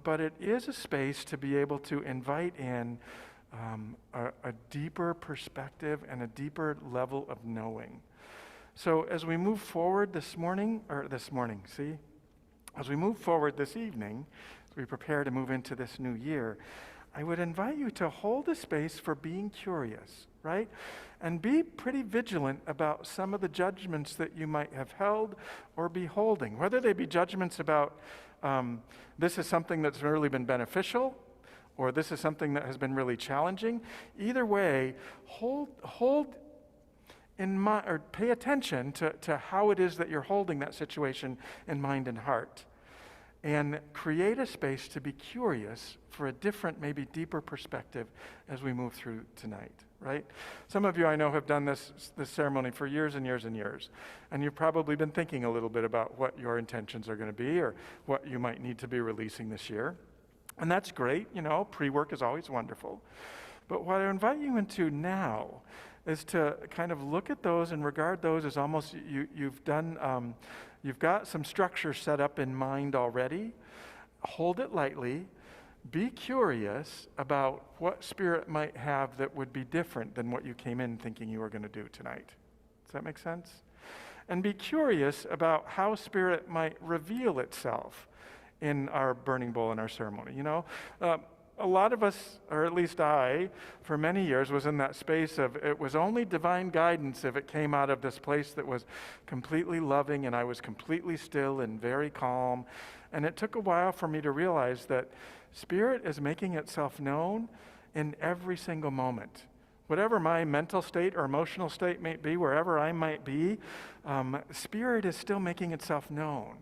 But it is a space to be able to invite in a deeper perspective and a deeper level of knowing. So as we move forward as we move forward this evening, as we prepare to move into this new year, I would invite you to hold a space for being curious, right? And be pretty vigilant about some of the judgments that you might have held or be holding, whether they be judgments about this is something that's really been beneficial, or this is something that has been really challenging. Either way, hold in mind, or pay attention to how it is that you're holding that situation in mind and heart. And create a space to be curious for a different, maybe deeper perspective as we move through tonight, right? Some of you I know have done this ceremony for years and years and years. And you've probably been thinking a little bit about what your intentions are going to be or what you might need to be releasing this year. And that's great, pre-work is always wonderful. But what I invite you into now is to kind of look at those and regard those as almost you've done, you've got some structure set up in mind already. Hold it lightly. Be curious about what Spirit might have that would be different than what you came in thinking you were going to do tonight. Does that make sense? And be curious about how Spirit might reveal itself in our burning bowl and our ceremony. A lot of us, or at least I, for many years was in that space of it was only divine guidance if it came out of this place that was completely loving and I was completely still and very calm. And it took a while for me to realize that Spirit is making itself known in every single moment. Whatever my mental state or emotional state may be, wherever I might be, Spirit is still making itself known.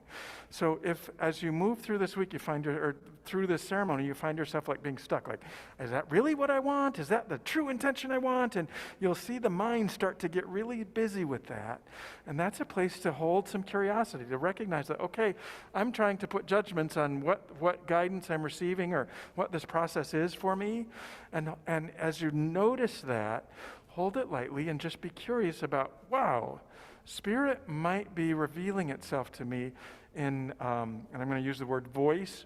So if, as you move through this week, or through this ceremony, you find yourself like being stuck, like, is that really what I want? Is that the true intention I want? And you'll see the mind start to get really busy with that. And that's a place to hold some curiosity, to recognize that, okay, I'm trying to put judgments on what guidance I'm receiving or what this process is for me. And as you notice that, hold it lightly and just be curious about, wow, Spirit might be revealing itself to me in, and I'm going to use the word voice,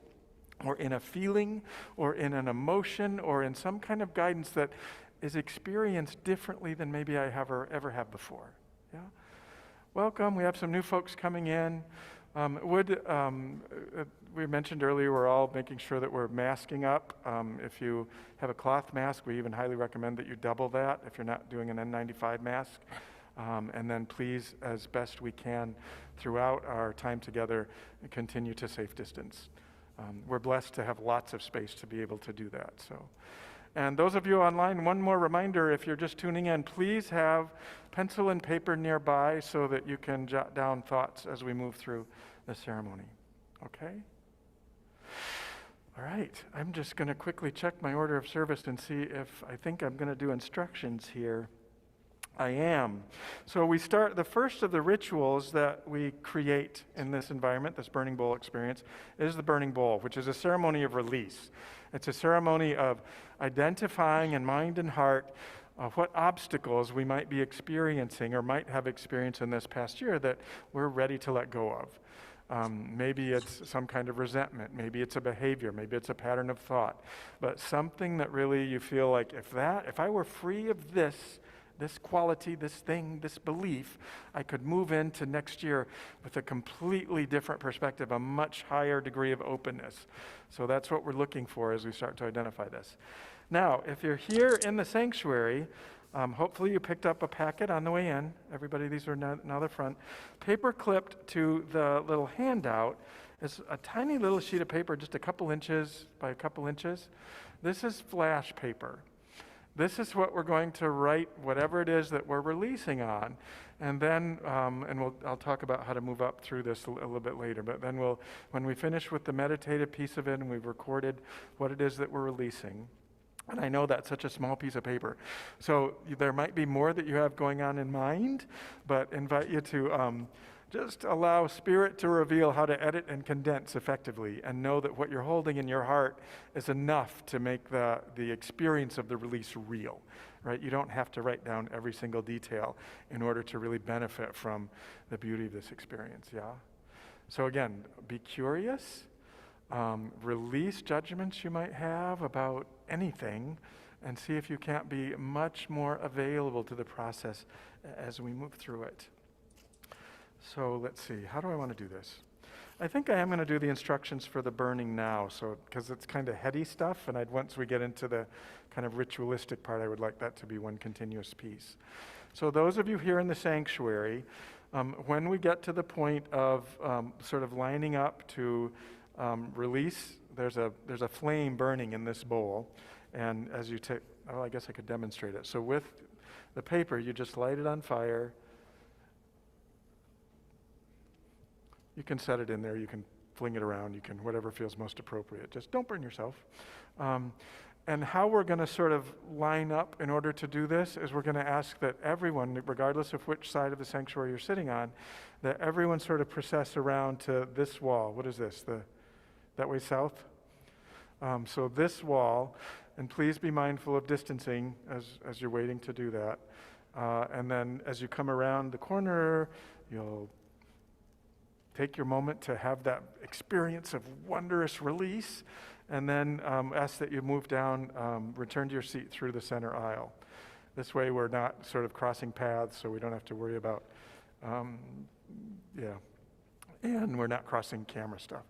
or in a feeling, or in an emotion, or in some kind of guidance that is experienced differently than maybe I ever have before. Yeah? Welcome. We have some new folks coming in. We mentioned earlier we're all making sure that we're masking up. If you have a cloth mask, we even highly recommend that you double that if you're not doing an N95 mask. And then please, as best we can throughout our time together, continue to safe distance. We're blessed to have lots of space to be able to do that. And those of you online, one more reminder, if you're just tuning in, please have pencil and paper nearby so that you can jot down thoughts as we move through the ceremony. Okay? All right, I'm just going to quickly check my order of service and see if I think I'm going to do instructions here. I am. So we start, the first of the rituals that we create in this environment, this burning bowl experience, is the burning bowl, which is a ceremony of release. It's a ceremony of identifying in mind and heart what obstacles we might be experiencing or might have experienced in this past year that we're ready to let go of. Maybe it's some kind of resentment, maybe it's a behavior, maybe it's a pattern of thought, but something that really you feel like if I were free of this quality, this thing, this belief, I could move into next year with a completely different perspective, a much higher degree of openness. So that's what we're looking for as we start to identify this. Now, if you're here in the sanctuary, hopefully you picked up a packet on the way in. Everybody, these are now the front. Paper clipped to the little handout is a tiny little sheet of paper, just a couple inches by a couple inches. This is flash paper. This is what we're going to write whatever it is that we're releasing on. And then, I'll talk about how to move up through this a little bit later. But then when we finish with the meditative piece of it and we've recorded what it is that we're releasing, and I know that's such a small piece of paper. So there might be more that you have going on in mind, but invite you to just allow Spirit to reveal how to edit and condense effectively, and know that what you're holding in your heart is enough to make the experience of the release real, right? You don't have to write down every single detail in order to really benefit from the beauty of this experience, yeah? So again, be curious, Release judgments you might have about anything, and see if you can't be much more available to the process as we move through it. So let's see, how do I want to do this? I think I am going to do the instructions for the burning now, so because it's kind of heady stuff, and once we get into the kind of ritualistic part, I would like that to be one continuous piece. So those of you here in the sanctuary, when we get to the point of sort of lining up to release, there's a flame burning in this bowl, and as you take, I guess I could demonstrate it. So with the paper, you just light it on fire. You can set it in there, you can fling it around, you can, whatever feels most appropriate. Just don't burn yourself. And how we're going to sort of line up in order to do this is we're going to ask that everyone, regardless of which side of the sanctuary you're sitting on, that everyone sort of process around to this wall. What is this? That way south? So this wall, and please be mindful of distancing as you're waiting to do that. And then as you come around the corner, you'll take your moment to have that experience of wondrous release, and then ask that you move down, return to your seat through the center aisle. This way we're not sort of crossing paths, so we don't have to worry about, and we're not crossing camera stuff.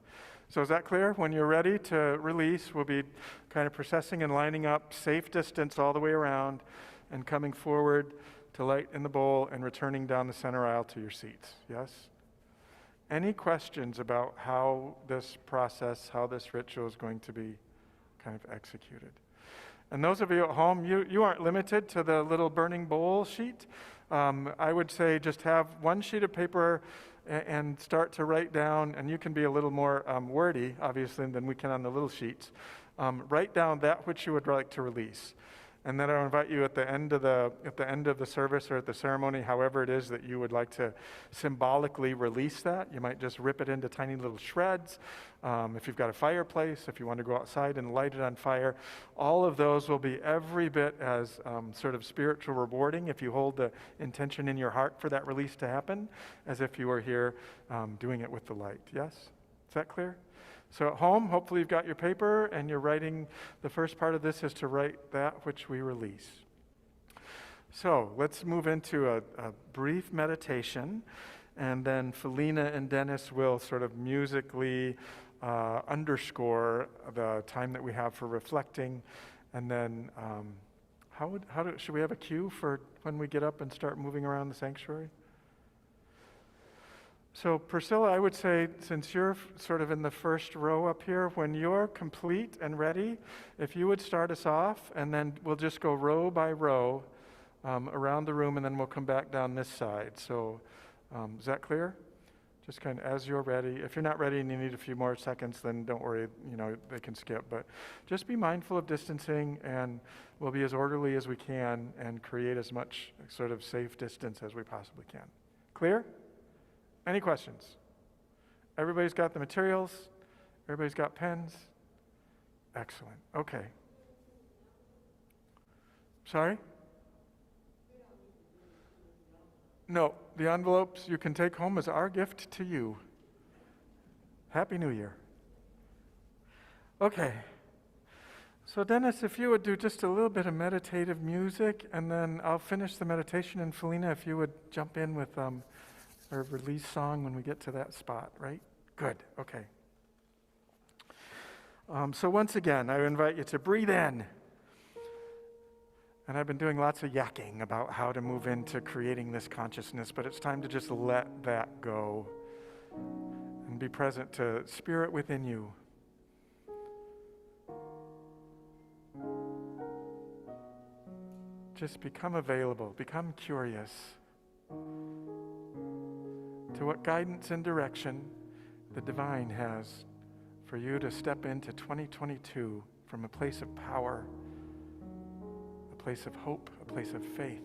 So is that clear? When you're ready to release, we'll be kind of processing and lining up, safe distance all the way around, and coming forward to light in the bowl and returning down the center aisle to your seats. Yes? Any questions about how this process, how this ritual is going to be kind of executed? And those of you at home, you aren't limited to the little burning bowl sheet. I would say just have one sheet of paper and start to write down, and you can be a little more wordy, obviously, than we can on the little sheets. Write down that which you would like to release. And then I'll invite you at the end of the service or at the ceremony, however it is that you would like to symbolically release that. You might just rip it into tiny little shreds. If you've got a fireplace, if you want to go outside and light it on fire, all of those will be every bit as sort of spiritual rewarding if you hold the intention in your heart for that release to happen, as if you were here doing it with the light. Yes? Is that clear? So at home, hopefully you've got your paper and you're writing, the first part of this is to write that which we release. So let's move into a brief meditation, and then Felina and Dennis will sort of musically underscore the time that we have for reflecting. And then should we have a cue for when we get up and start moving around the sanctuary? So Priscilla, I would say, since you're sort of in the first row up here, when you're complete and ready, if you would start us off, and then we'll just go row by row around the room, and then we'll come back down this side. So is that clear? Just kind of as you're ready. If you're not ready and you need a few more seconds, then don't worry, they can skip. But just be mindful of distancing, and we'll be as orderly as we can and create as much sort of safe distance as we possibly can. Clear? Any questions? Everybody's got the materials? Everybody's got pens? Excellent. Okay. Sorry? No, the envelopes you can take home as our gift to you. Happy New Year. Okay. So Dennis, if you would do just a little bit of meditative music, and then I'll finish the meditation, and Felina, if you would jump in with our release song when we get to that spot, right? Good, okay. So once again, I invite you to breathe in. And I've been doing lots of yakking about how to move into creating this consciousness, but it's time to just let that go and be present to spirit within you. Just become available, become curious to what guidance and direction the divine has for you to step into 2022 from a place of power, a place of hope, a place of faith,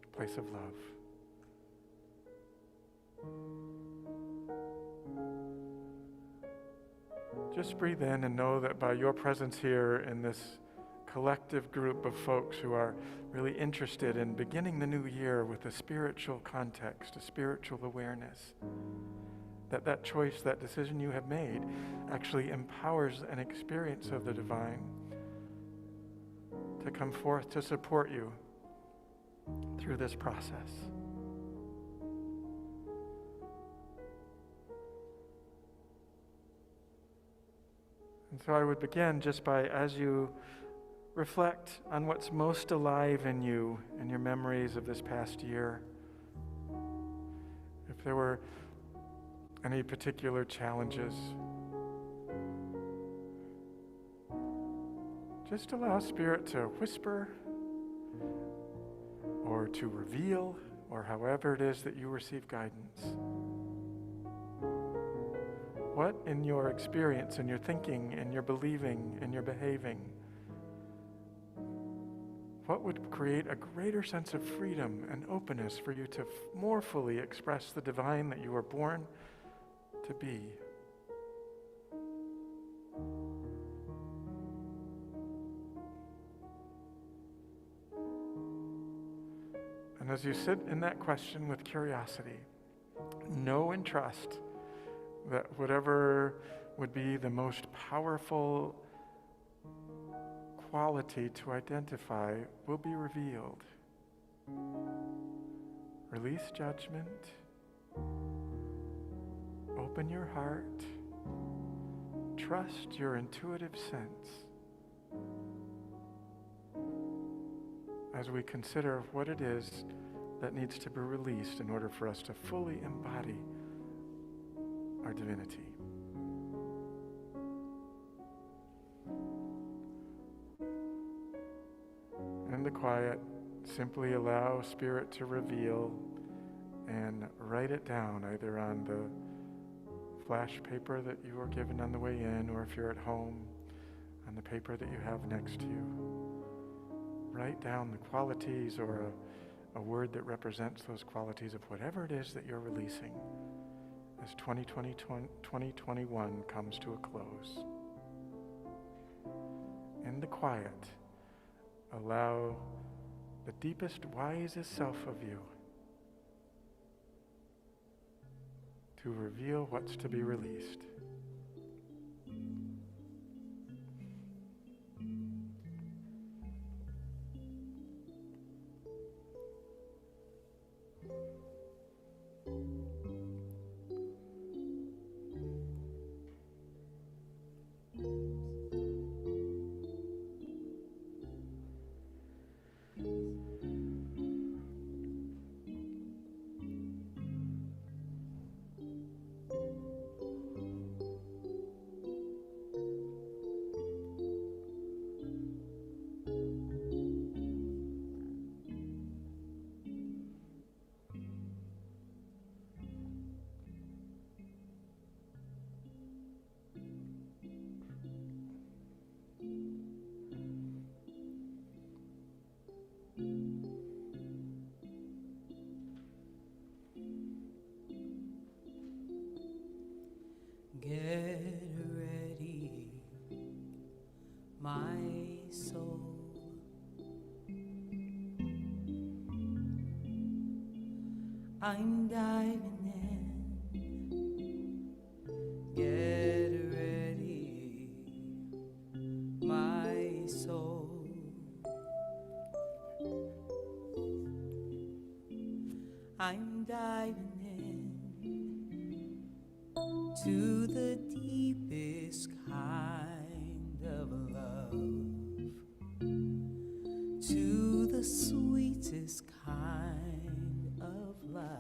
a place of love. Just breathe in and know that by your presence here in this collective group of folks who are really interested in beginning the new year with a spiritual context, a spiritual awareness, that choice, that decision you have made actually empowers an experience of the divine to come forth to support you through this process. And so I would begin just by, as you reflect on what's most alive in you and your memories of this past year, if there were any particular challenges, just allow Spirit to whisper or to reveal, or however it is that you receive guidance. What in your experience, in your thinking, in your believing, in your behaving, what would create a greater sense of freedom and openness for you to more fully express the divine that you were born to be? And as you sit in that question with curiosity, know and trust that whatever would be the most powerful quality to identify will be revealed. Release judgment. Open your heart. Trust your intuitive sense as we consider what it is that needs to be released in order for us to fully embody our divinity. In the quiet, simply allow Spirit to reveal and write it down either on the flash paper that you were given on the way in, or if you're at home, on the paper that you have next to you. Write down the qualities or a word that represents those qualities of whatever it is that you're releasing as 2021 comes to a close. In the quiet, allow the deepest, wisest self of you to reveal what's to be released. Get ready, my soul. I'm diving in. Get ready, my soul. I'm diving in to the deepest kind of love, to the sweetest kind of life.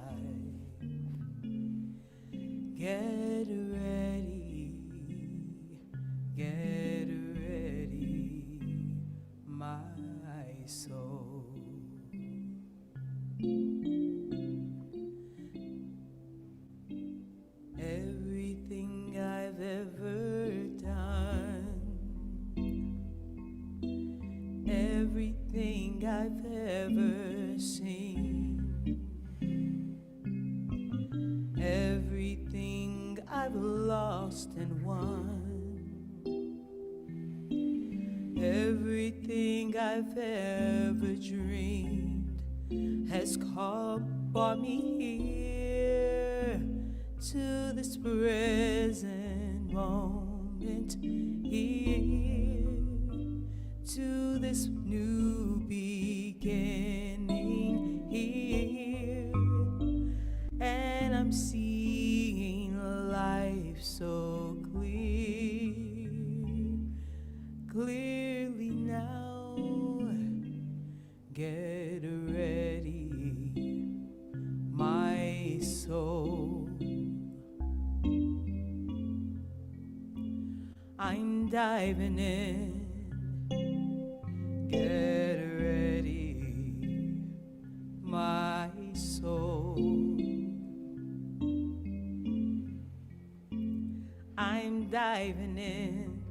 Get ready, my soul. Everything I've ever done, everything I've ever seen, everything I've lost and won, everything I've ever dreamed has brought me here to this present moment here, to this new beginning here, and I'm seeing life so clearly now. Get ready, my soul. I'm diving in. Get ready, my soul. I'm diving in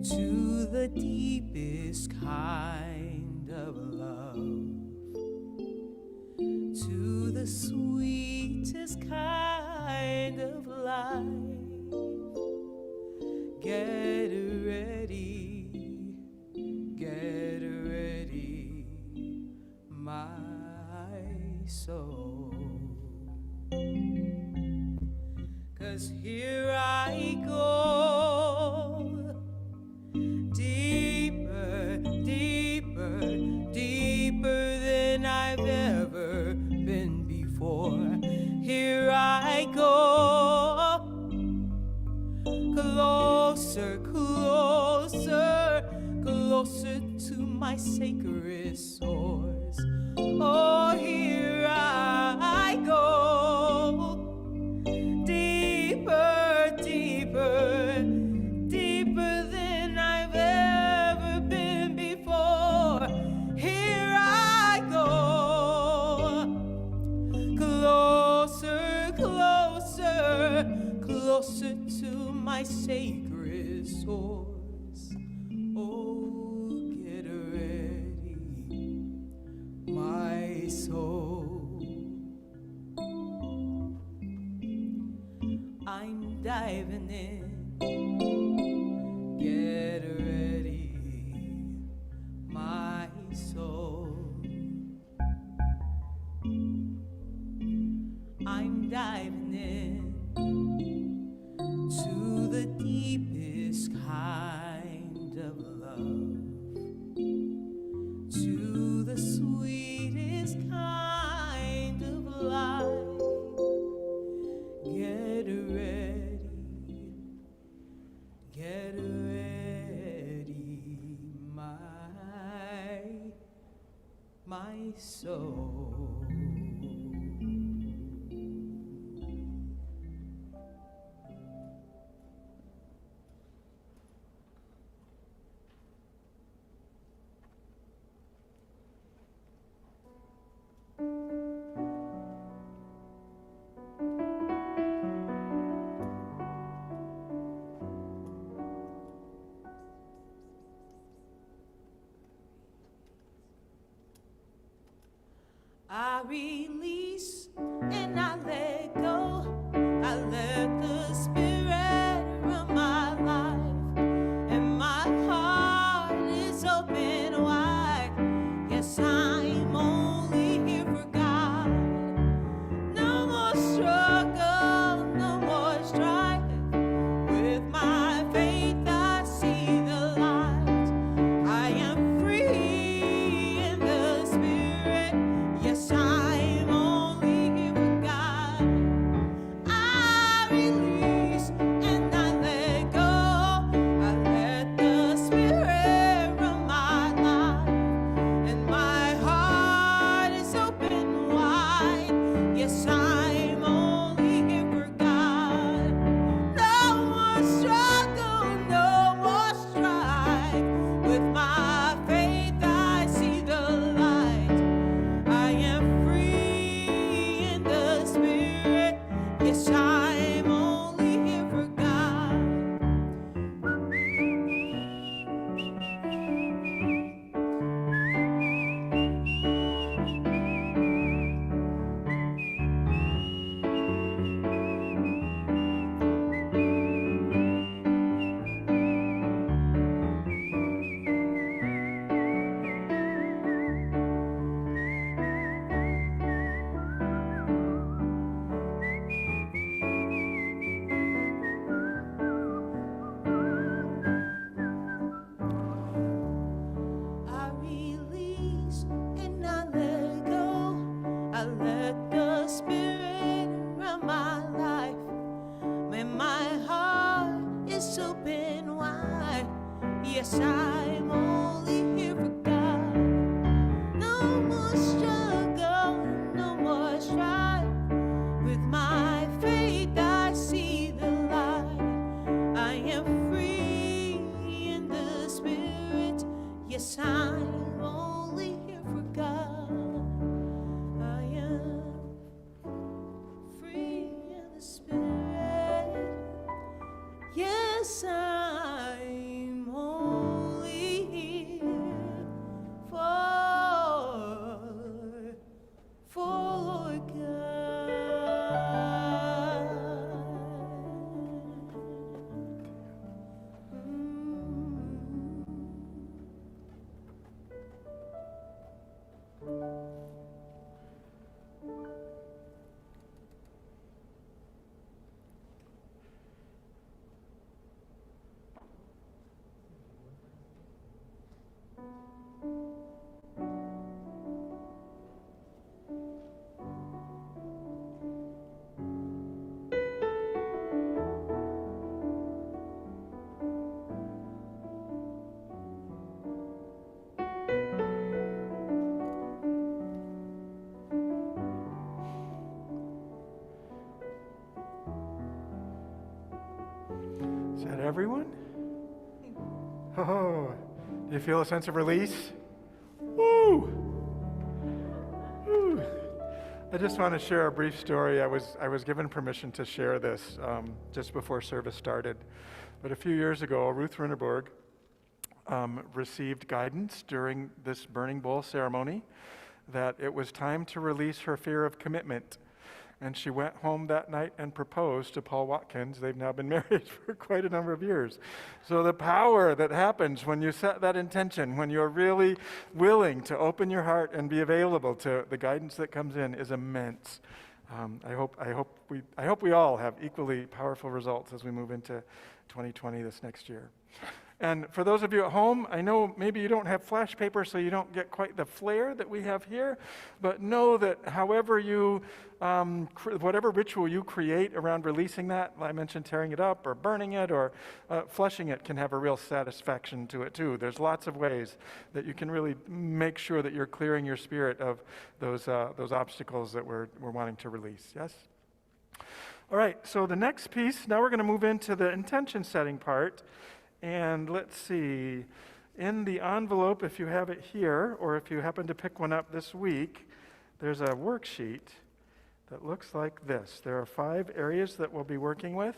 to the deepest kind of love, to the sweetest kind of life. Get ready, my soul. 'Cause here I go, deeper, deeper, deeper than I've ever been before. Here I go, closer, closer, closer to my sacred source. Oh, here I go, deeper, deeper, deeper than I've ever been before. Here I go, closer, closer, closer to my sacred source. Oh, get ready, my soul. I'm diving in. Get ready, my soul. I'm diving in to the deepest kind of love, to the sweetest kind of life. Get ready, my soul. I open wide. Yes, I'm only here for God. No more struggle, no more strife. With my faith I see the light. I am free in the Spirit. Yes, I'm only here for God. I am free in the Spirit. Yes, I'm only here for God. Is that everyone? Oh, do you feel a sense of release? Woo! Woo! I just want to share a brief story. I was given permission to share this just before service started. But a few years ago, Ruth Rinderberg received guidance during this burning bowl ceremony that it was time to release her fear of commitment. And she went home that night and proposed to Paul Watkins. They've now been married for quite a number of years. So the power that happens when you set that intention, when you're really willing to open your heart and be available to the guidance that comes in, is immense. I hope we all have equally powerful results as we move into 2020 this next year. And for those of you at home, I know maybe you don't have flash paper, so you don't get quite the flair that we have here, but know that however you, whatever ritual you create around releasing that, I mentioned tearing it up or burning it or flushing it, can have a real satisfaction to it too. There's lots of ways that you can really make sure that you're clearing your spirit of those obstacles that we're wanting to release, yes? All right, so the next piece, now we're going to move into the intention setting part. And let's see, in the envelope, if you have it here, or if you happen to pick one up this week, there's a worksheet that looks like this. There are 5 areas that we'll be working with.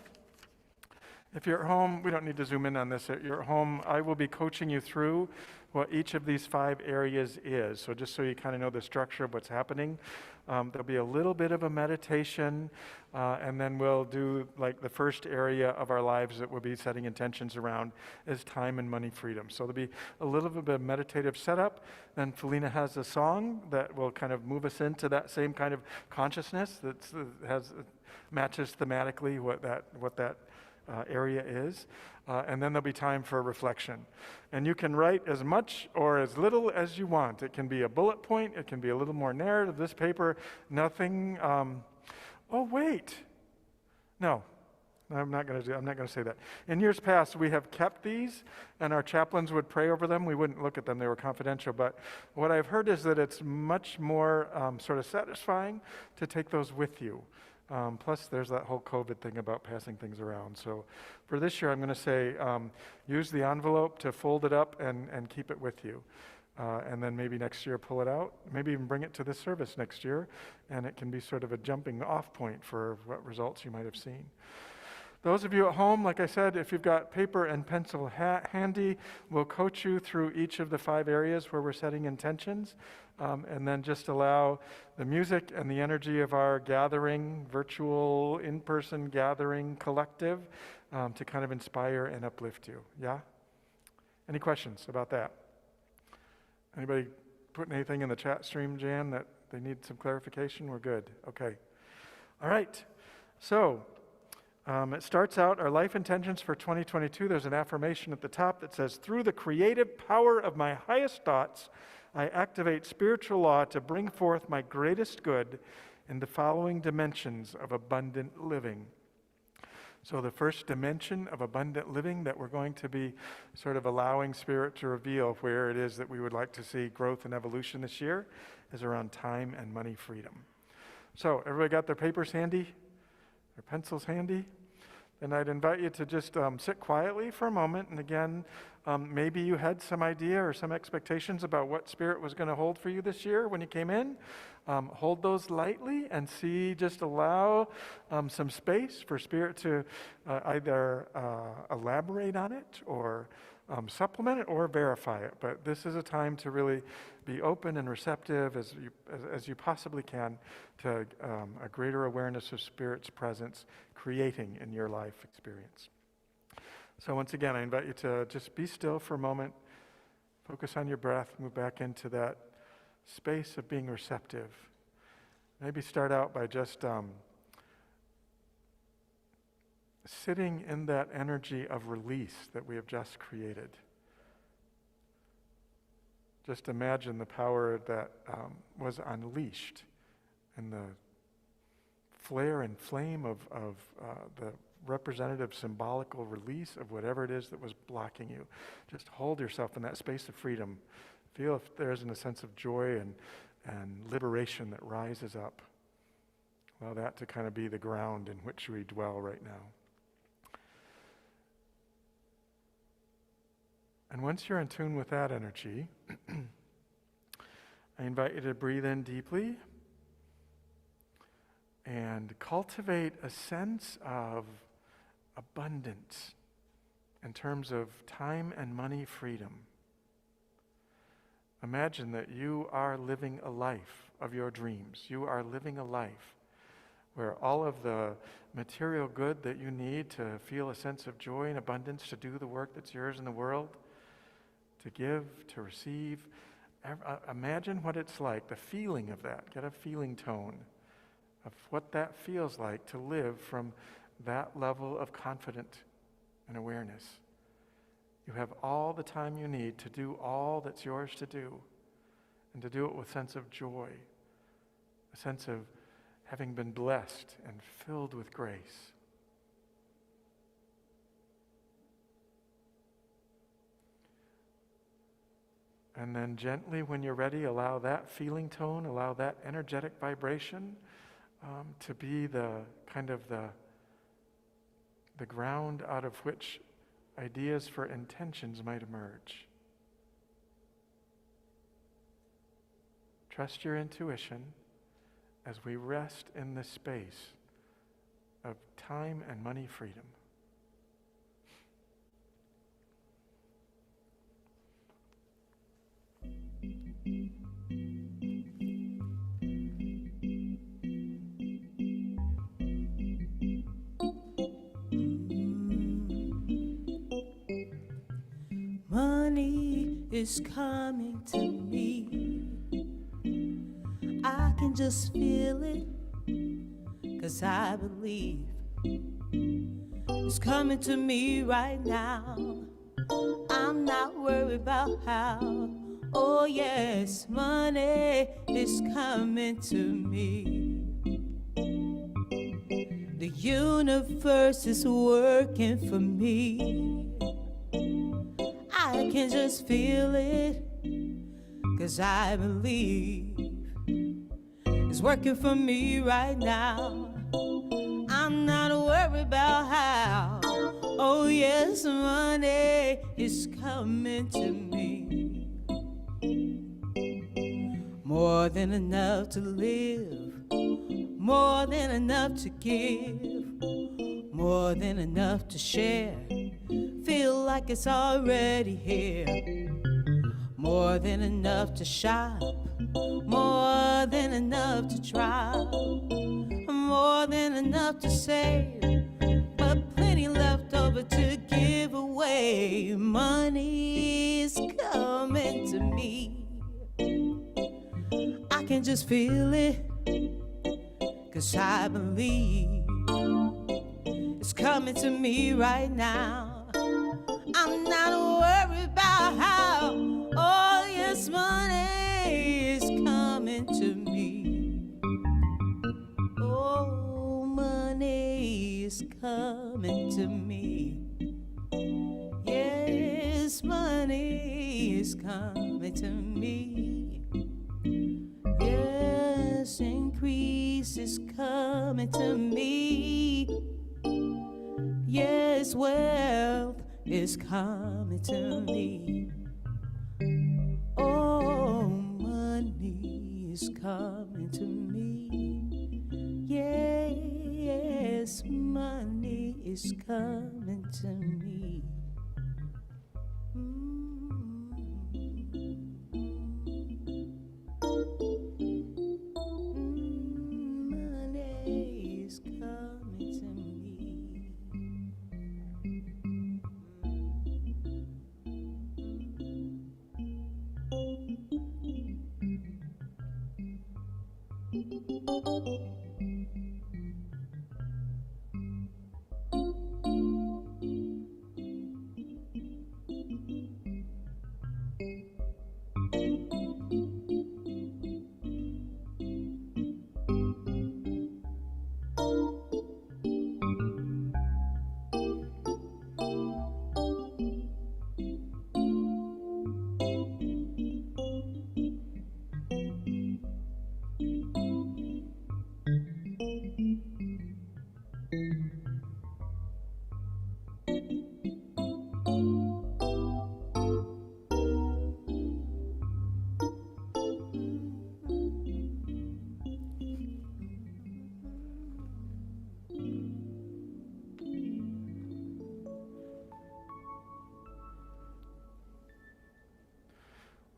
If you're at home, we don't need to zoom in on this. If you're at home, I will be coaching you through what each of these 5 areas is. So just so you kind of know the structure of what's happening, there'll be a little bit of a meditation, and then we'll do like the first area of our lives that we'll be setting intentions around is time and money freedom. So there'll be a little bit of meditative setup. Then Felina has a song that will kind of move us into that same kind of consciousness that matches thematically what that area is. And then there'll be time for reflection. And you can write as much or as little as you want. It can be a bullet point. It can be a little more narrative. This paper, nothing. Oh, wait. No, I'm not going to say that. In years past, we have kept these, and our chaplains would pray over them. We wouldn't look at them. They were confidential. But what I've heard is that it's much more sort of satisfying to take those with you. Plus, there's that whole COVID thing about passing things around. So for this year, I'm going to say use the envelope to fold it up and keep it with you. And then maybe next year pull it out, maybe even bring it to this service next year, and it can be sort of a jumping off point for what results you might have seen. Those of you at home, like I said, if you've got paper and pencil handy, we'll coach you through each of the 5 areas where we're setting intentions, and then just allow the music and the energy of our gathering, virtual, in-person gathering collective, to kind of inspire and uplift you. Yeah? Any questions about that? Anybody putting anything in the chat stream, Jan, that they need some clarification? We're good. Okay. All right. So it starts out, our life intentions for 2022. There's an affirmation at the top that says, through the creative power of my highest thoughts, I activate spiritual law to bring forth my greatest good in the following dimensions of abundant living. So the first dimension of abundant living that we're going to be sort of allowing Spirit to reveal where it is that we would like to see growth and evolution this year is around time and money freedom. So everybody got their papers handy? Their pencils handy? Then I'd invite you to just sit quietly for a moment. And again, maybe you had some idea or some expectations about what Spirit was going to hold for you this year when you came in. Hold those lightly and just allow some space for Spirit to either elaborate on it or supplement it or verify it. But this is a time to really be open and receptive as you possibly can to a greater awareness of Spirit's presence creating in your life experience. So once again, I invite you to just be still for a moment, focus on your breath, move back into that space of being receptive. Maybe start out by just sitting in that energy of release that we have just created. Just imagine the power that was unleashed and the flare and flame of the representative symbolical release of whatever it is that was blocking you. Just hold yourself in that space of freedom. Feel if there isn't a sense of joy and liberation that rises up. Allow that to kind of be the ground in which we dwell right now. And once you're in tune with that energy, I invite you to breathe in deeply and cultivate a sense of abundance in terms of time and money freedom. Imagine that you are living a life of your dreams. You are living a life where all of the material good that you need to feel a sense of joy and abundance, to do the work that's yours in the world, to give, to receive. Imagine what it's like, the feeling of that. Get a feeling tone of what that feels like to live from that level of confidence and awareness. You have all the time you need to do all that's yours to do, and to do it with a sense of joy, a sense of having been blessed and filled with grace. And then gently, when you're ready, allow that feeling tone, allow that energetic vibration to be the kind of the ground out of which ideas for intentions might emerge. Trust your intuition as we rest in the space of time and money freedom. Money is coming to me. I can just feel it, 'cause I believe it's coming to me right now. I'm not worried about how. Oh yes, money is coming to me. The universe is working for me. I can just feel it, 'cause I believe it's working for me right now. I'm not worried about how. Oh yes, money is coming to me. More than enough to live, more than enough to give, more than enough to share. Feel like it's already here. More than enough to shop, more than enough to try, more than enough to save, but plenty left over to give away. Money is coming to me. I can just feel it, 'cause I believe it's coming to me right now. I'm not worried about how. Oh yes, money is coming to me. Oh, money is coming money is coming to me. Yes, increase is coming to me. Yes, wealth is coming to me. Oh, money is coming to me. Yes, money is coming to me. Money is coming to me.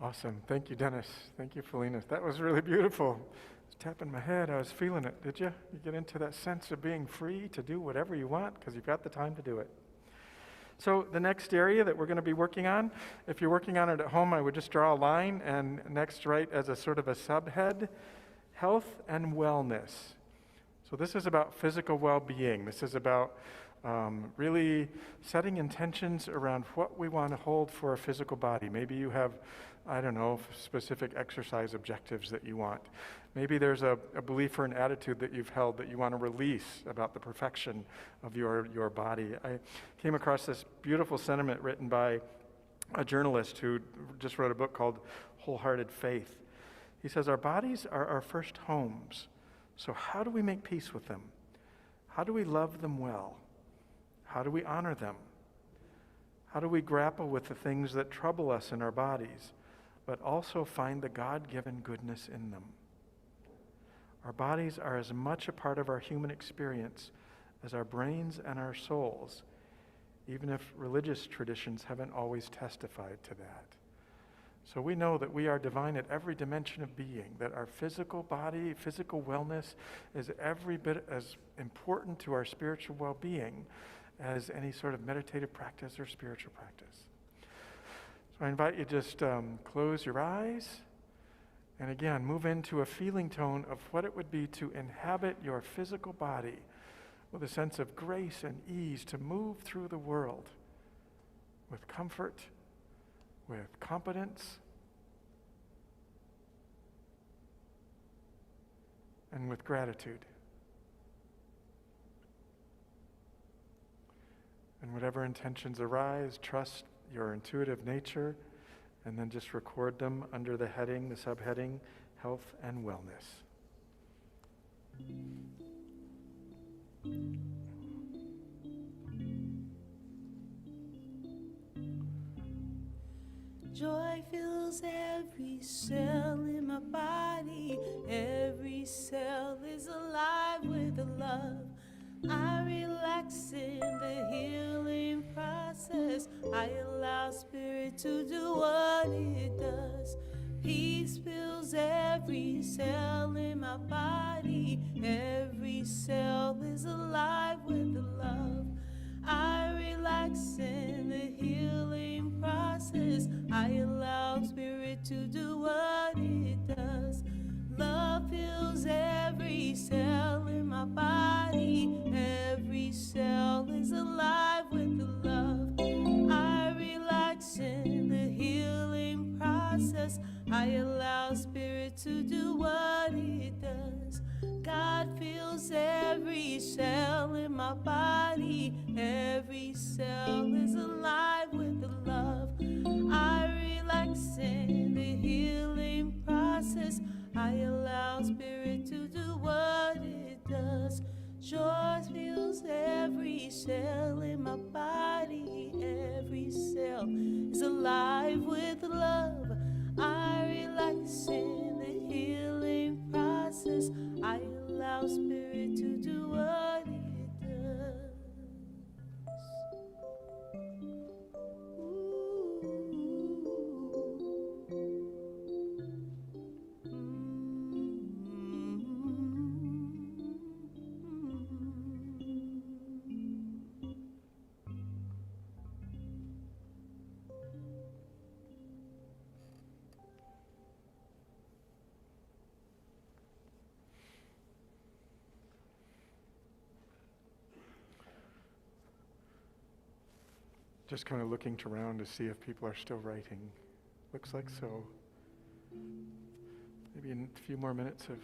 Awesome. Thank you, Dennis. Thank you, Felina. That was really beautiful. I was tapping my head. I was feeling it. Did you? You get into that sense of being free to do whatever you want because you've got the time to do it. So the next area that we're going to be working on, if you're working on it at home, I would just draw a line and next write as a sort of a subhead, health and wellness. So this is about physical well-being. This is about really setting intentions around what we want to hold for a physical body. Maybe you have, I don't know, specific exercise objectives that you want. Maybe there's a belief or an attitude that you've held that you want to release about the perfection of your body. I came across this beautiful sentiment written by a journalist who just wrote a book called Wholehearted Faith. He says, our bodies are our first homes. So how do we make peace with them? How do we love them well? How do we honor them? How do we grapple with the things that trouble us in our bodies, but also find the God-given goodness in them? Our bodies are as much a part of our human experience as our brains and our souls, even if religious traditions haven't always testified to that. So we know that we are divine at every dimension of being, that our physical body, physical wellness is every bit as important to our spiritual well-being as any sort of meditative practice or spiritual practice. So I invite you just close your eyes and again move into a feeling tone of what it would be to inhabit your physical body with a sense of grace and ease to move through the world with comfort, with competence, and with gratitude. And whatever intentions arise, trust your intuitive nature, and then just record them under the heading, the subheading, health and wellness. Joy fills every cell in my body. Every cell is alive with the love. I relax in the healing process. I allow spirit to do what it does. Peace fills every cell in my body. Every cell is alive with the love. I relax in the healing process. I allow spirit to do what it does. Love fills every cell in my body. Every cell is alive with the love. I relax in the healing process. I allow spirit to do what it does. God fills every cell in my body. Every cell is alive with the love. live with love. I relax in the healing process. I allow spirit to do what it does. Just kind of looking around to see if people are still writing. Looks like so. Maybe in a few more minutes of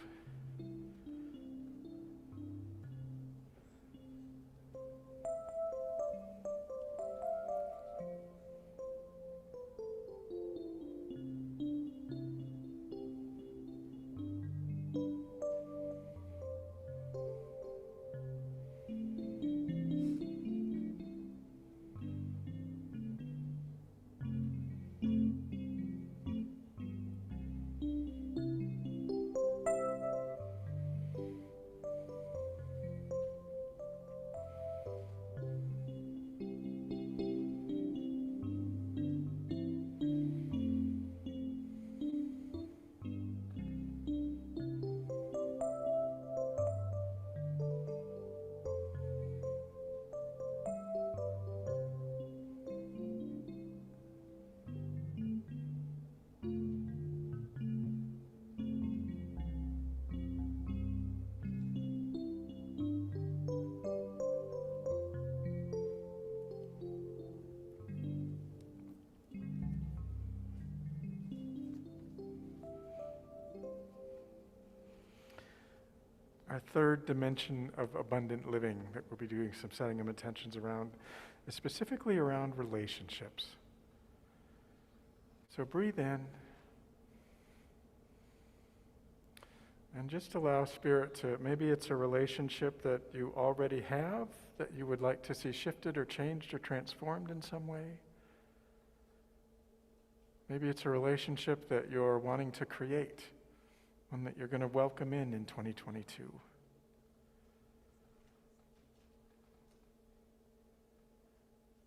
our third dimension of abundant living that we'll be doing some setting of intentions around is specifically around relationships. So breathe in and just allow Spirit to, maybe it's a relationship that you already have that you would like to see shifted or changed or transformed in some way. Maybe it's a relationship that you're wanting to create, one that you're going to welcome in 2022.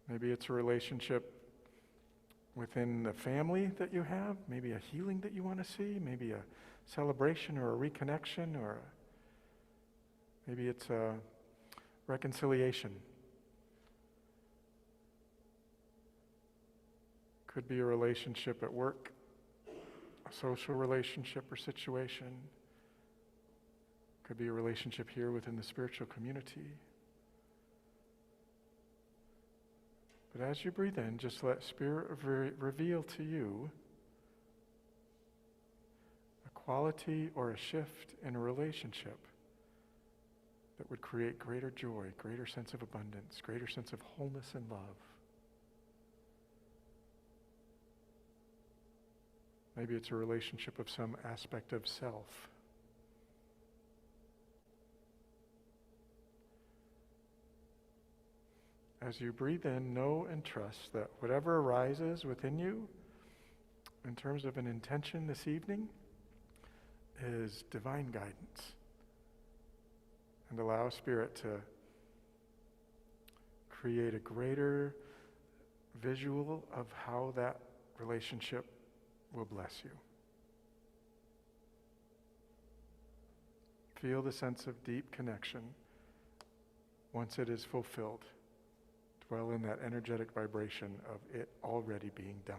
Maybe it's a relationship within the family that you have, maybe a healing that you want to see, maybe a celebration or a reconnection, or maybe it's a reconciliation. Could be a relationship at work, a social relationship or situation. Could be a relationship here within the spiritual community. But as you breathe in, just let Spirit reveal to you a quality or a shift in a relationship that would create greater joy, greater sense of abundance, greater sense of wholeness and love. Maybe it's a relationship of some aspect of self. As you breathe in, know and trust that whatever arises within you in terms of an intention this evening is divine guidance. And allow Spirit to create a greater visual of how that relationship will bless you. Feel the sense of deep connection once it is fulfilled. Dwell in that energetic vibration of it already being done.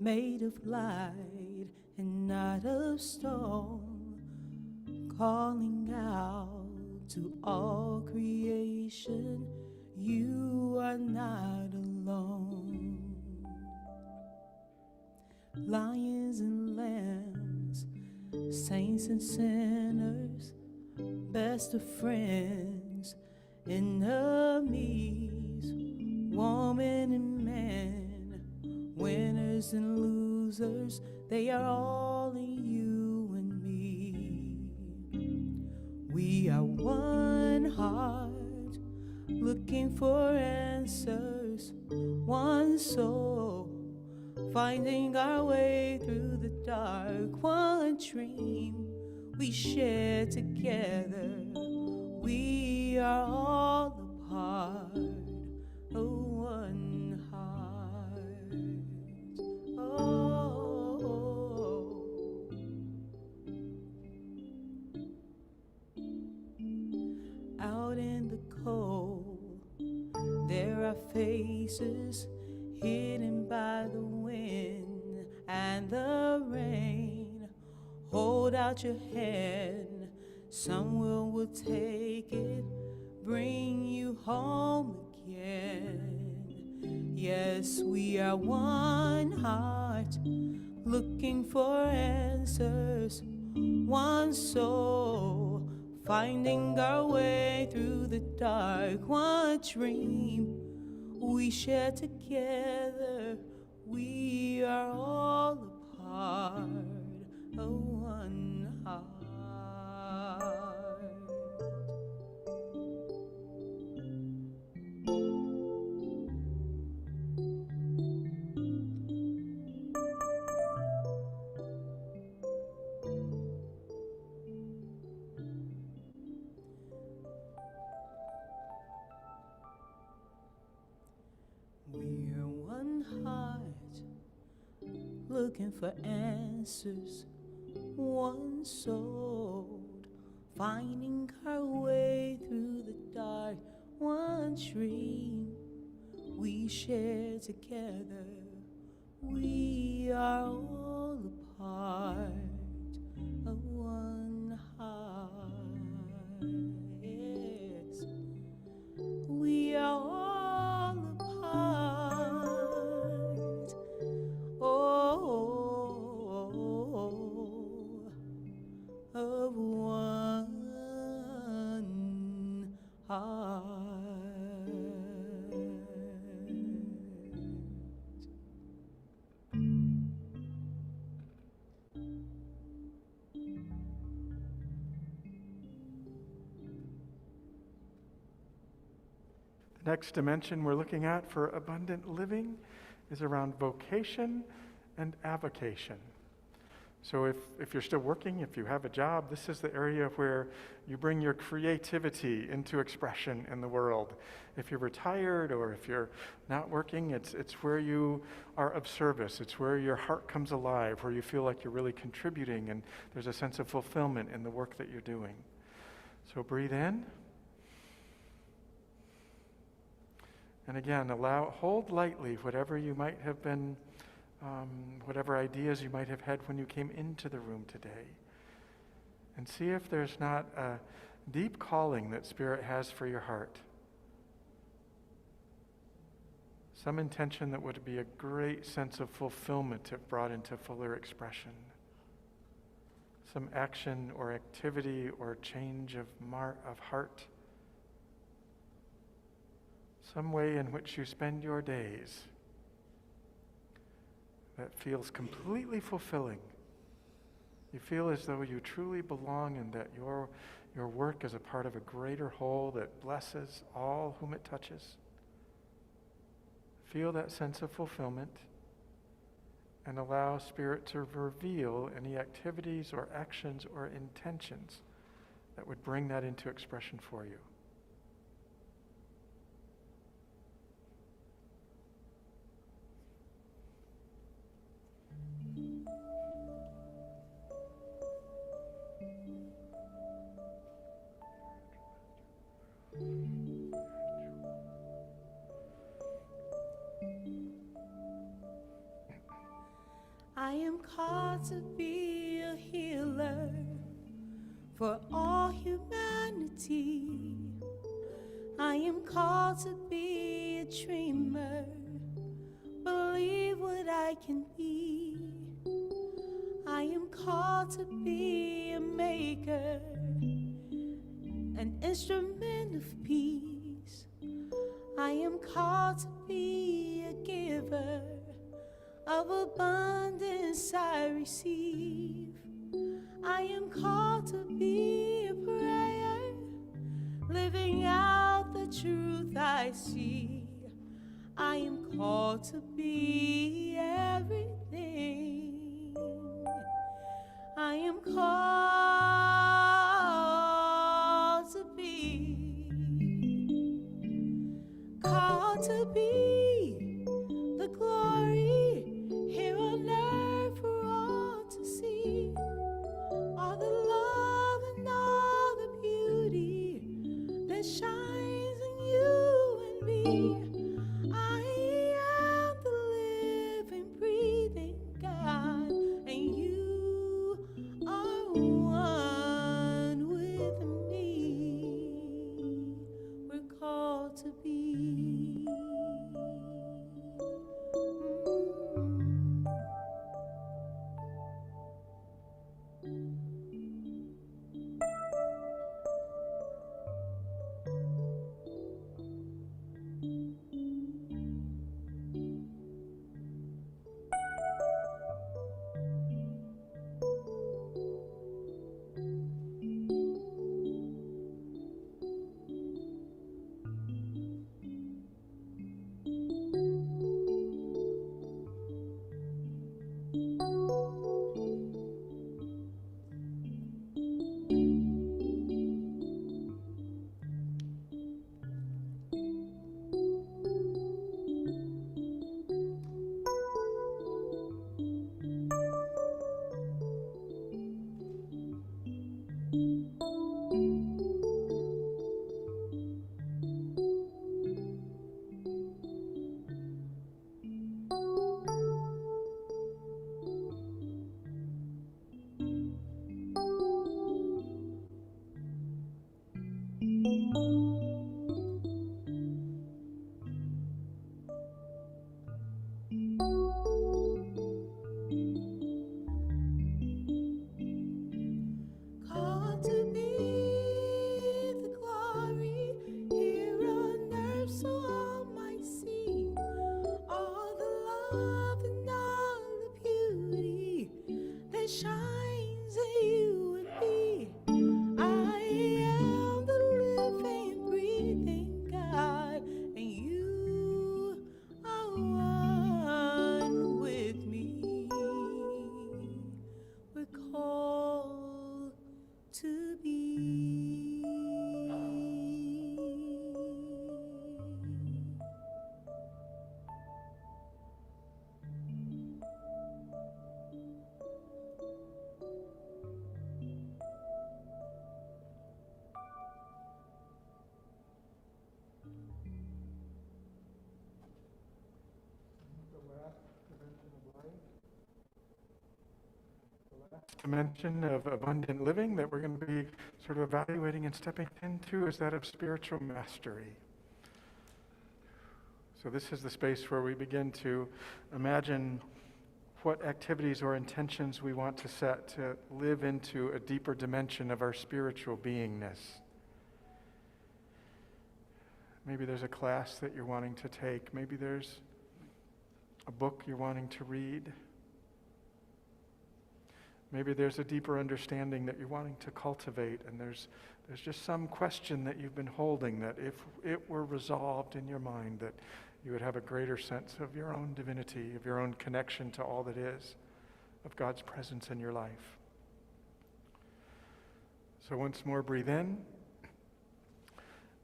made of light and not of stone, calling out to all creation, you are not alone. Lions and lambs, saints and sinners, best of friends, enemies, woman and man, winners and losers, they are all in you and me. We are one heart, looking for answers, one soul, finding our way through the dark, one dream we share together. We are all a part of one heart. Oh, out in the cold, there are faces hidden by the wind and the rain. Hold out your hand, someone will take it, bring you home again. Yes, we are one heart, looking for answers, one soul, finding our way through the dark, one dream we share together. We are all a part of one heart. We're one heart, looking for answers, one soul, finding our way through the dark, one dream we share together. We are all a part of one heart. Yes, we are all a part. Oh, of one heart. The next dimension we're looking at for abundant living is around vocation and avocation. So if you're still working, if you have a job, this is the area where you bring your creativity into expression in the world. If you're retired or if you're not working, it's where you are of service. It's where your heart comes alive, where you feel like you're really contributing and there's a sense of fulfillment in the work that you're doing. So breathe in. And again, hold lightly whatever you might have been, whatever ideas you might have had when you came into the room today. And see if there's not a deep calling that Spirit has for your heart. Some intention that would be a great sense of fulfillment if brought into fuller expression. Some action or activity or change of heart. Some way in which you spend your days that feels completely fulfilling. You feel as though you truly belong and that your work is a part of a greater whole that blesses all whom it touches. Feel that sense of fulfillment and allow Spirit to reveal any activities or actions or intentions that would bring that into expression for you. I am called to be a healer for all humanity. I am called to be a dreamer, believe what I can be. I am called to be a maker, an instrument of peace. I am called to be a giver, of abundance I receive. I am called to be a prayer, living out the truth I see. I am called to be everything. I am called to be the glory here on earth for all to see. All the love and all the beauty that shines in you and me. I am the living, breathing God, and you are one with me. We're called to be. Called to be the glory here on earth so all might see. All the love and all the beauty that shines in you and me. I am the living, breathing God, and you are one with me. We're called to be. Dimension of abundant living that we're going to be sort of evaluating and stepping into is that of spiritual mastery. So this is the space where we begin to imagine what activities or intentions we want to set to live into a deeper dimension of our spiritual beingness. Maybe there's a class that you're wanting to take. Maybe there's a book you're wanting to read. Maybe there's a deeper understanding that you're wanting to cultivate, and there's just some question that you've been holding that if it were resolved in your mind, that you would have a greater sense of your own divinity, of your own connection to all that is, of God's presence in your life. So once more, breathe in.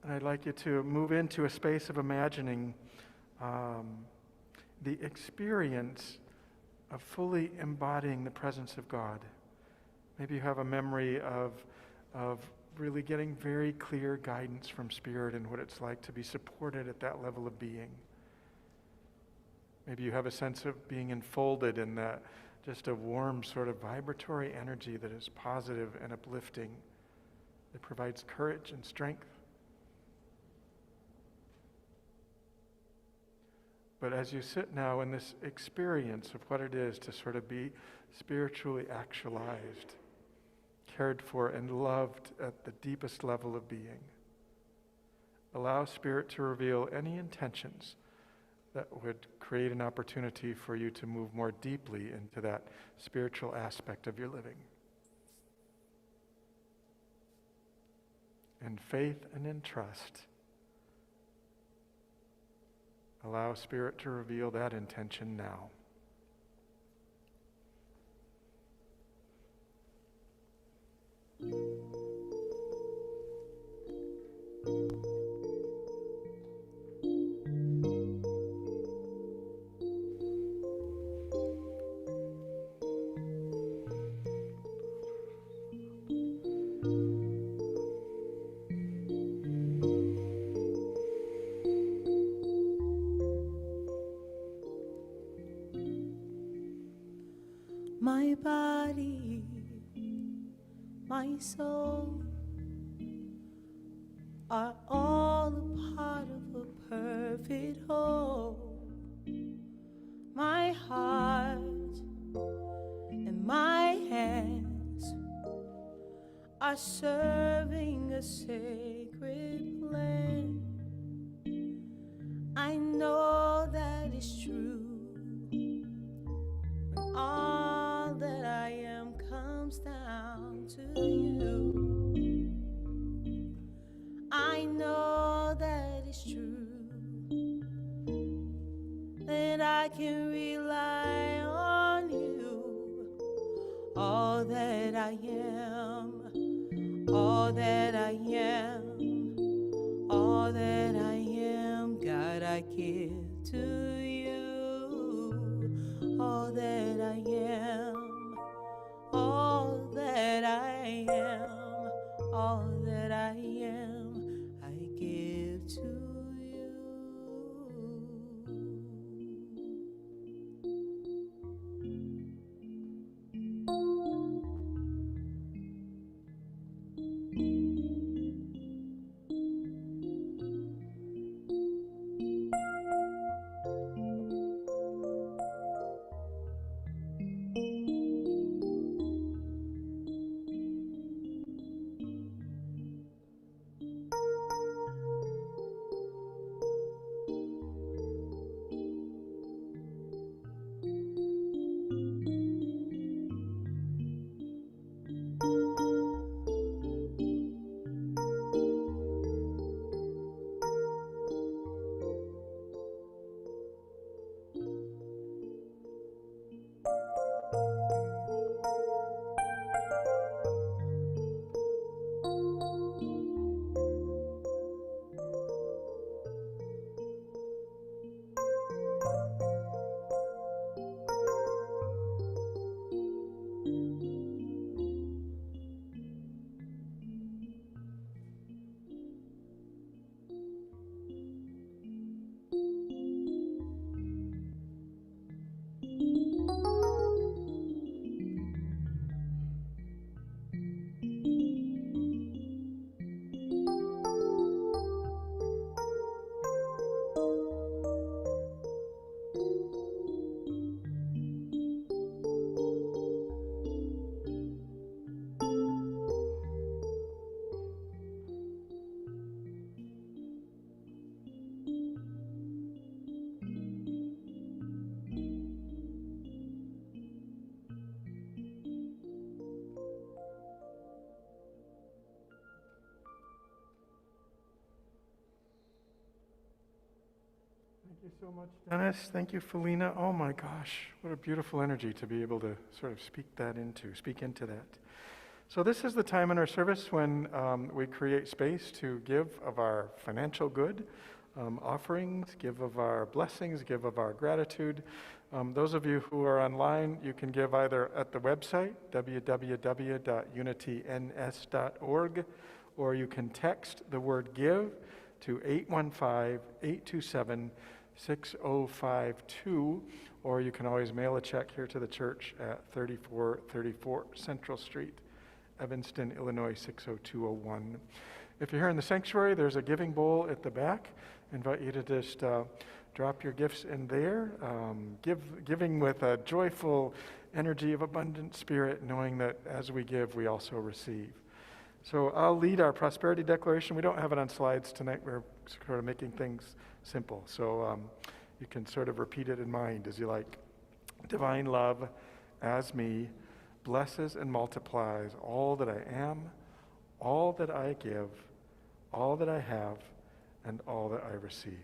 And I'd like you to move into a space of imagining the experience of fully embodying the presence of God. Maybe you have a memory of really getting very clear guidance from Spirit and what it's like to be supported at that level of being. Maybe you have a sense of being enfolded in that just a warm sort of vibratory energy that is positive and uplifting. It provides courage and strength. But as you sit now in this experience of what it is to sort of be spiritually actualized, cared for and loved at the deepest level of being, allow Spirit to reveal any intentions that would create an opportunity for you to move more deeply into that spiritual aspect of your living. In faith and in trust, allow Spirit to reveal that intention now. My body, my soul are all a part of a perfect whole. My heart and my hands are serving a sacred plan. I know that is true. When all that I am comes down to you, I know that it's true, that I can rely on you. All that I am, all that I am, all that I am, God, I give to you. All that I am, all that I am, all that I am, I give to you. Thank you so much, Dennis. Thank you, Felina. Oh my gosh, what a beautiful energy to be able to sort of speak into that. So this is the time in our service when we create space to give of our financial good, offerings, give of our blessings, give of our gratitude. Those of you who are online, you can give either at the website, www.unityns.org, or you can text the word give to 815-827-6052, or you can always mail a check here to the church at 3434 Central Street, Evanston, Illinois 60201. If you're here in the sanctuary, there's a giving bowl at the back. I invite you to just drop your gifts in there, giving with a joyful energy of abundant spirit, knowing that as we give, we also receive. So I'll lead our prosperity declaration. We don't have it on slides tonight. We're sort of making things simple. So you can sort of repeat it in mind as you like. Divine love, as me, blesses and multiplies all that I am, all that I give, all that I have, and all that I receive.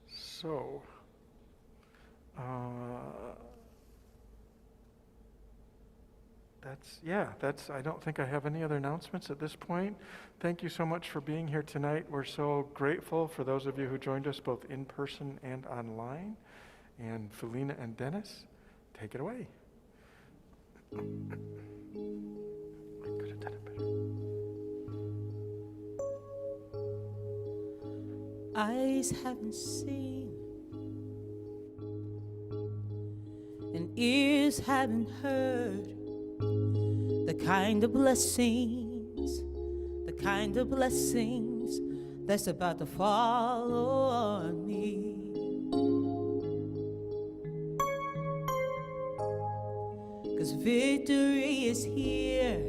So, I don't think I have any other announcements at this point. Thank you so much for being here tonight. We're so grateful for those of you who joined us both in person and online. And Felina and Dennis, take it away. I could have done it better. Eyes haven't seen, and ears haven't heard the kind of blessings that's about to fall on me. 'Cause victory is here.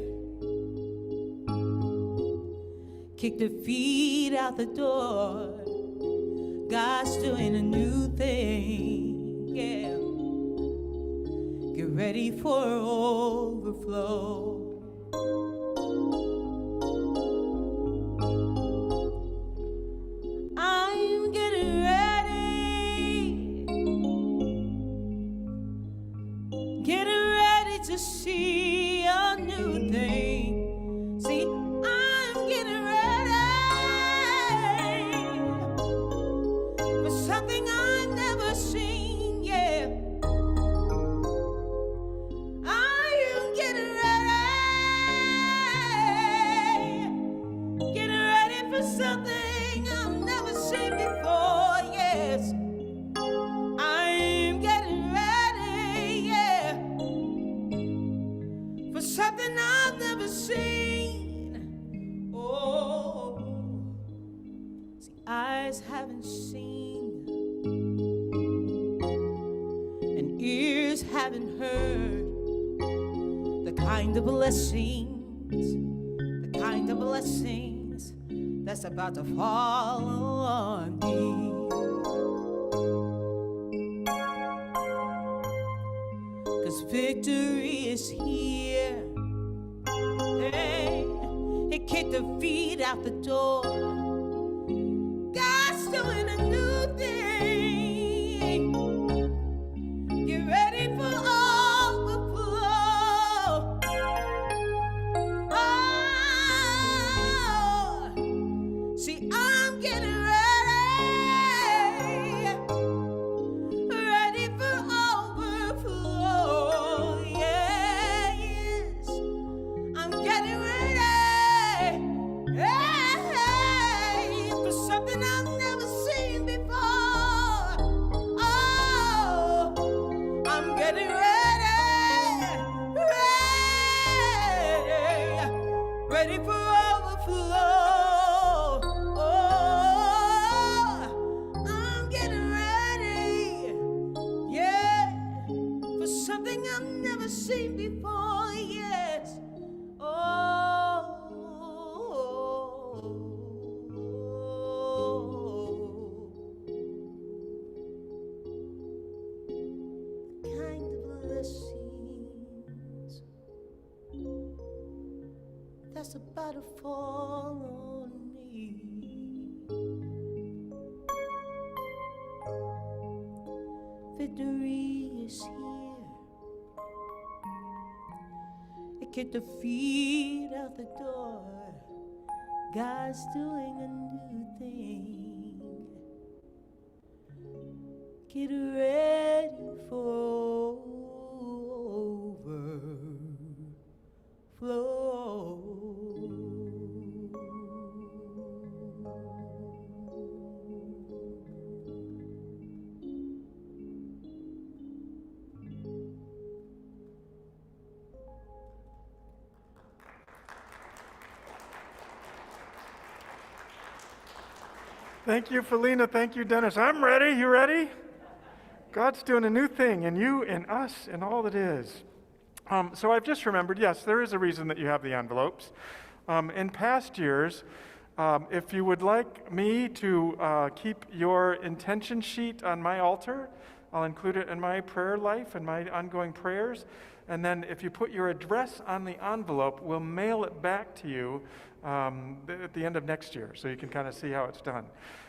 Kick the feet out the door. God's doing a new thing, yeah. Get ready for overflow. I'm getting ready to see a new thing. See, I'm getting ready for something I've never seen, yeah. I am getting ready for something I've never seen before, yes. I'm getting ready, yeah, for something I've never seen. Oh, see, eyes haven't seen, and ears haven't heard the kind of blessings that's about to fall on me. 'Cause victory is here. Hey, it kicked the feet out the door. God's doing a new thing. Get ready for overflow. Oh, see, I'm getting ready for overflow. Yes, I'm getting ready for something I've never seen before. Oh, I'm getting ready for overflow. Oh, I'm getting ready, yeah, for something I've never seen before, yes. Oh, kind of blessings that's about to fall on me. Victory is here. It kicked the feet out the door. God's doing a new thing. Get ready for overflow. Thank you, Felina. Thank you, Dennis. I'm ready. You ready? God's doing a new thing in you, in us, in all that is. So I've just remembered, yes, there is a reason that you have the envelopes. In past years, if you would like me to keep your intention sheet on my altar, I'll include it in my prayer life and my ongoing prayers. And then if you put your address on the envelope, we'll mail it back to you at the end of next year, so you can kind of see how it's done.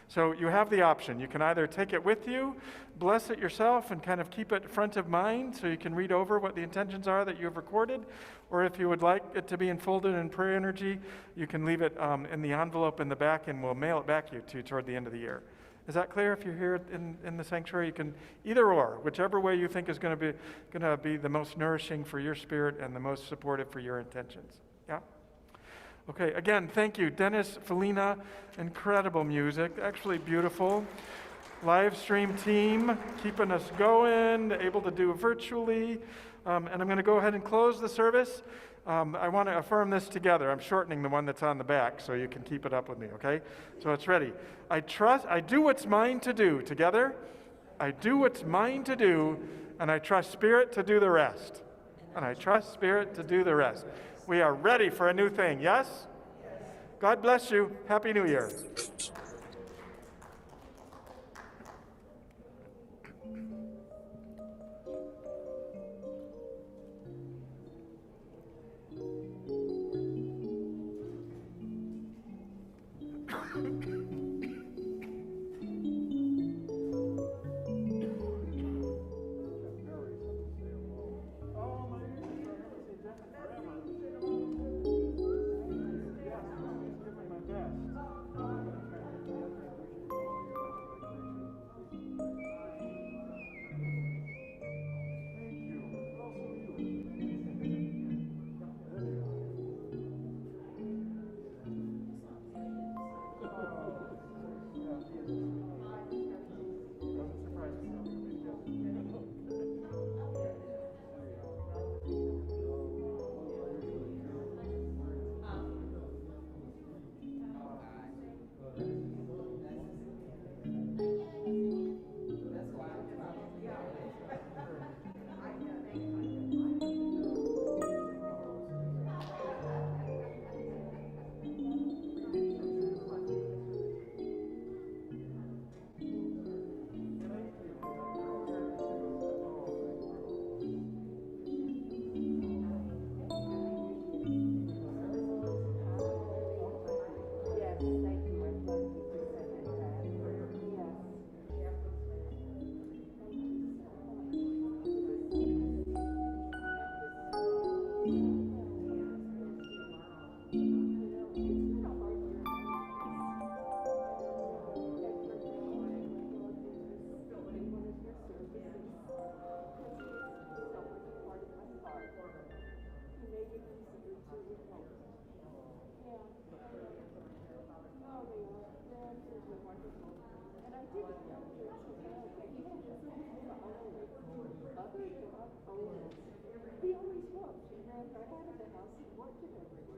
So you have the option. You can either take it with you, bless it yourself, and kind of keep it front of mind so you can read over what the intentions are that you have recorded, or if you would like it to be enfolded in prayer energy, you can leave it in the envelope in the back, and we'll mail it back to you toward the end of the year. Is that clear? If you're here in the sanctuary, you can either or, whichever way you think is going to be the most nourishing for your spirit and the most supportive for your intentions. Yeah? Okay, again, thank you. Dennis, Felina, incredible music, actually beautiful. Live stream team, keeping us going, able to do virtually. And I'm going to go ahead and close the service. I want to affirm this together. I'm shortening the one that's on the back so you can keep it up with me, okay? So it's ready. I do what's mine to do. Together, I do what's mine to do, and I trust Spirit to do the rest. And I trust Spirit to do the rest. We are ready for a new thing, yes? God bless you. Happy New Year. He always was. He ran right out of the house and worked it every